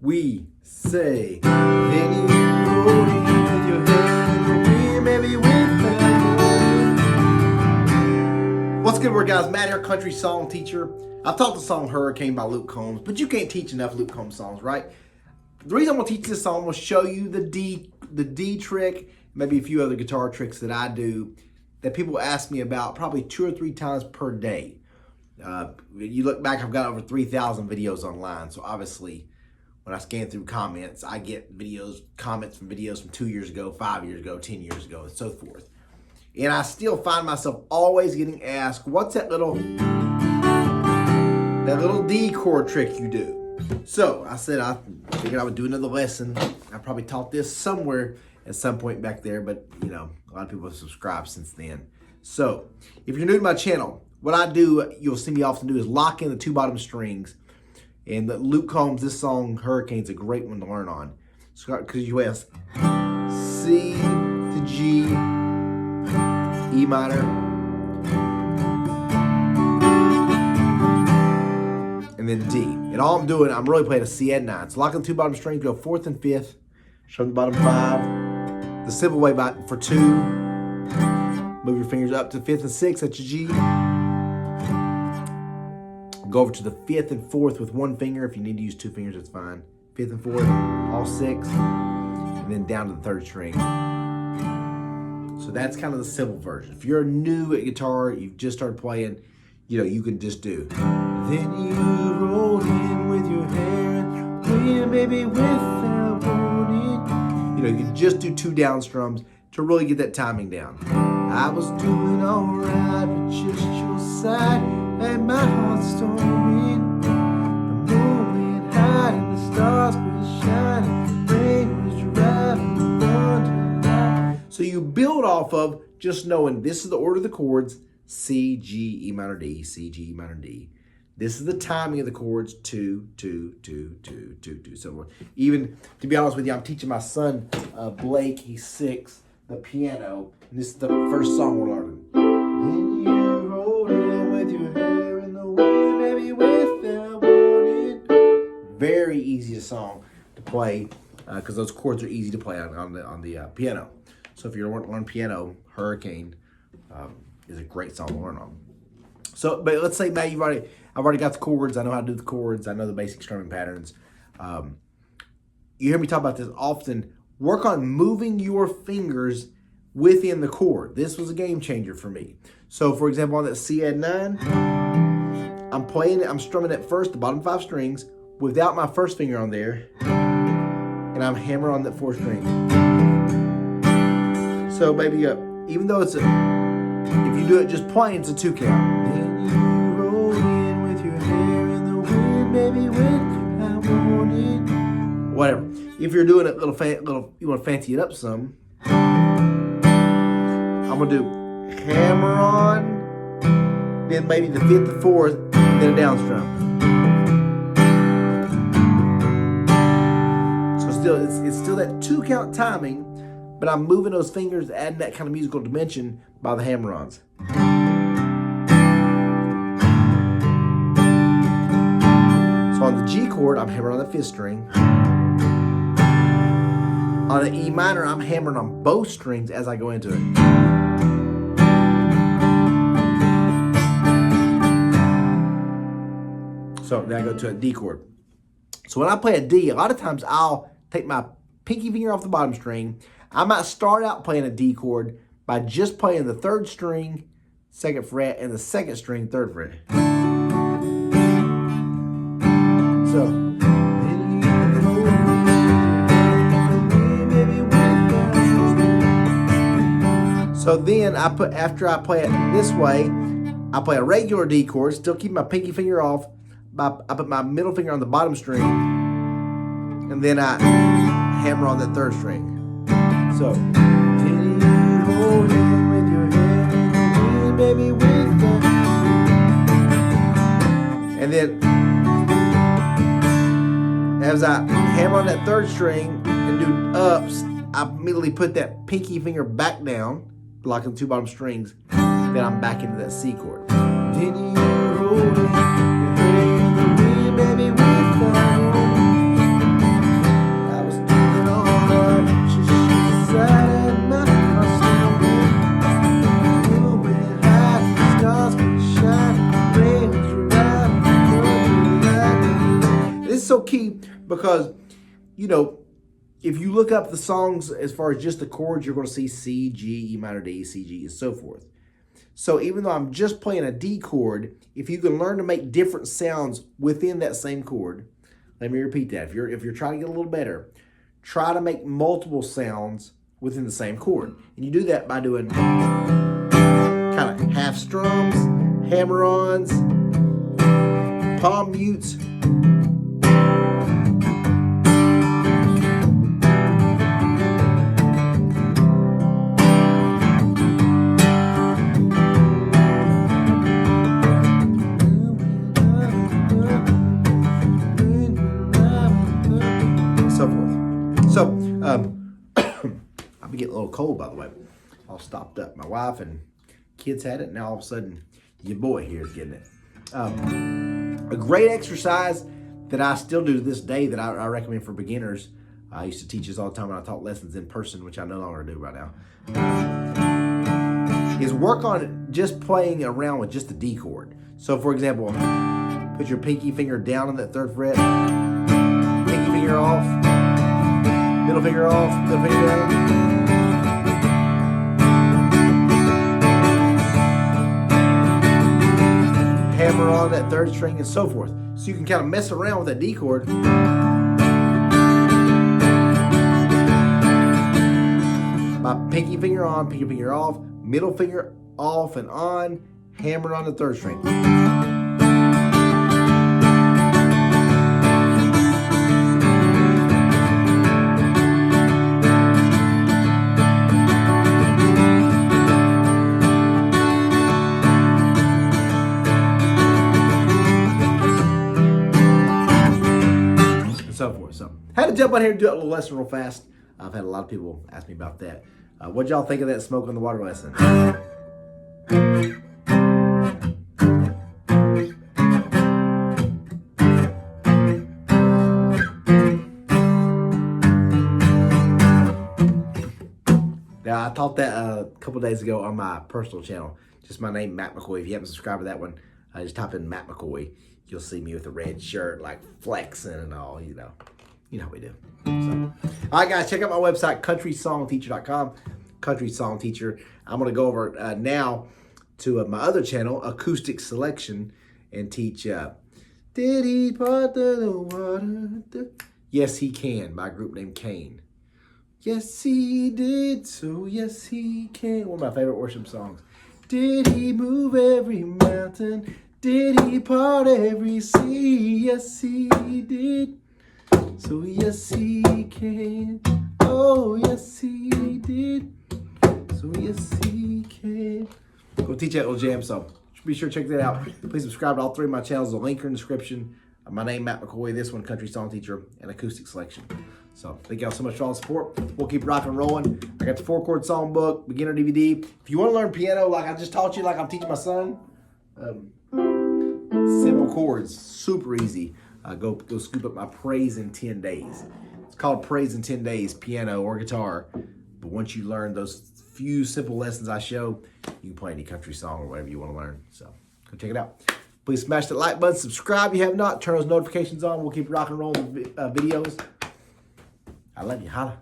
we say. Then you roll in with your head in the wind, maybe with the wind. What's good word, guys? Matt here, country song teacher. I've taught the song Hurricane by Luke Combs, but you can't teach enough Luke Combs songs, right? The reason I'm going to teach this song will show you the D trick, maybe a few other guitar tricks that I do that people ask me about probably 2 or 3 times per day. You look back, I've got over 3,000 videos online, so obviously when I scan through comments, I get comments from videos from 2 years ago, 5 years ago, 10 years ago, and so forth. And I still find myself always getting asked, what's that little D chord trick you do? So I said I figured I would do another lesson. I probably taught this somewhere at some point back there, but you know, a lot of people have subscribed since then. So if you're new to my channel, what I do, you'll see me often do, is lock in the 2 bottom strings. And Luke Combs, this song, Hurricane's a great one to learn on. Because you ask C to G, E minor, and then D. And all I'm doing, I'm really playing a C and 9. So lock in the 2 bottom strings, go 4th and 5th, strum the bottom 5. The simple way for 2, move your fingers up to 5th and 6th, that's your G. Go over to the 5th and 4th with 1 finger. If you need to use 2 fingers, that's fine. 5th and 4th, all 6, and then down to the 3rd string. So that's kind of the simple version. If you're new at guitar, you've just started playing, you know, you can just do. Then you roll in with your hand, wind, baby, without warning. You know, you can just do 2 down strums to really get that timing down. I was doing all right, but just your side made my heart storming. The moon went high and the stars were shining. The rain was driving me wonderland. So you build off of just knowing this is the order of the chords: C, G, E minor, D, C, G, E minor, D. This is the timing of the chords: 2, 2, 2, 2, 2, 2, so forth. Even, to be honest with you, I'm teaching my son, Blake, he's 6, the piano, and this is the first song we're learning. Then you roll in with your hair in the wind, maybe without warning. Very easy song to play, because those chords are easy to play on the piano. So if you're wanting to learn piano, Hurricane is a great song to learn on. So, but let's say, Matt, I've already got the chords. I know how to do the chords. I know the basic strumming patterns. You hear me talk about this often. Work on moving your fingers within the chord. This was a game changer for me. So, for example, on that C add 9, I'm strumming at first the bottom 5 strings without my first finger on there, and I'm hammering on that 4th string. So, baby, even though if you do it just plain, it's a 2 count. Then you roll in with your hair in the wind, baby, without warning. Whatever. If you're doing it you want to fancy it up some, I'm gonna do hammer on, then maybe the 5th and 4th, then a down strum. So it's still that 2 count timing, but I'm moving those fingers, adding that kind of musical dimension by the hammer-ons. So on the G chord, I'm hammering on the 5th string. On the E minor, I'm hammering on both strings as I go into it. So then I go to a D chord. So when I play a D, a lot of times I'll take my pinky finger off the bottom string. I might start out playing a D chord by just playing the 3rd string, 2nd fret, and the 2nd string, 3rd fret. So. So then after I play it this way, I play a regular D chord, still keep my pinky finger off. I put my middle finger on the bottom string, and then I hammer on that 3rd string. So, and then as I hammer on that 3rd string and do ups, I immediately put that pinky finger back down, locking the 2 bottom strings, then I'm back into that C chord. Then you roll it, this is so key because, you know, if you look up the songs as far as just the chords, you're going to see C, G, E minor, D, C, G, and so forth. So even though I'm just playing a D chord, if you can learn to make different sounds within that same chord, let me repeat that. If you're trying to get a little better, try to make multiple sounds within the same chord. And you do that by doing kind of half strums, hammer-ons, palm mutes. So, I've been getting a little cold, by the way. All stopped up. My wife and kids had it, and now all of a sudden, your boy here is getting it. A great exercise that I still do to this day that I recommend for beginners. I used to teach this all the time when I taught lessons in person, which I no longer do right now, is work on just playing around with just the D chord. So, for example, put your pinky finger down on that 3rd fret, pinky finger off, middle finger off, middle finger down. Hammer on that 3rd string and so forth. So you can kind of mess around with that D chord. My pinky finger on, pinky finger off, middle finger off and on, hammer on the 3rd string. So forth. So, had to jump on here and do a little lesson real fast. I've had a lot of people ask me about that. What'd y'all think of that smoke on the water lesson? Now, I taught that a couple days ago on my personal channel. Just my name, Matt McCoy. If you haven't subscribed to that one, just type in Matt McCoy. You'll see me with a red shirt, like flexing and all, you know. You know how we do. So, all right, guys, check out my website, CountrySongTeacher.com. CountrySongTeacher. I'm going to go over now to my other channel, Acoustic Selection, and teach Did He Part the Water? Yes, He Can, by a group named Kane. Yes, He did, so yes, He can. One of my favorite worship songs. Did He move every mountain? Did He part every sea? Yes, He did. So yes, He can. Oh, yes, He did. So yes, He can. Go teach that little jam song. Be sure to check that out. Please subscribe to all 3 of my channels. The link in the description. My name, Matt McCoy. This one, Country Song Teacher, and Acoustic Selection. So thank y'all so much for all the support. We'll keep rocking and rolling. I got the 4-chord songbook, beginner DVD. If you want to learn piano like I just taught you, like I'm teaching my son, simple chords, super easy. Go scoop up my Praise in 10 Days. It's called Praise in 10 Days, piano or guitar. But once you learn those few simple lessons I show, you can play any country song or whatever you want to learn. So go check it out. Please smash that like button, subscribe if you have not, turn those notifications on. We'll keep rocking and rolling with videos. I love you. Holla.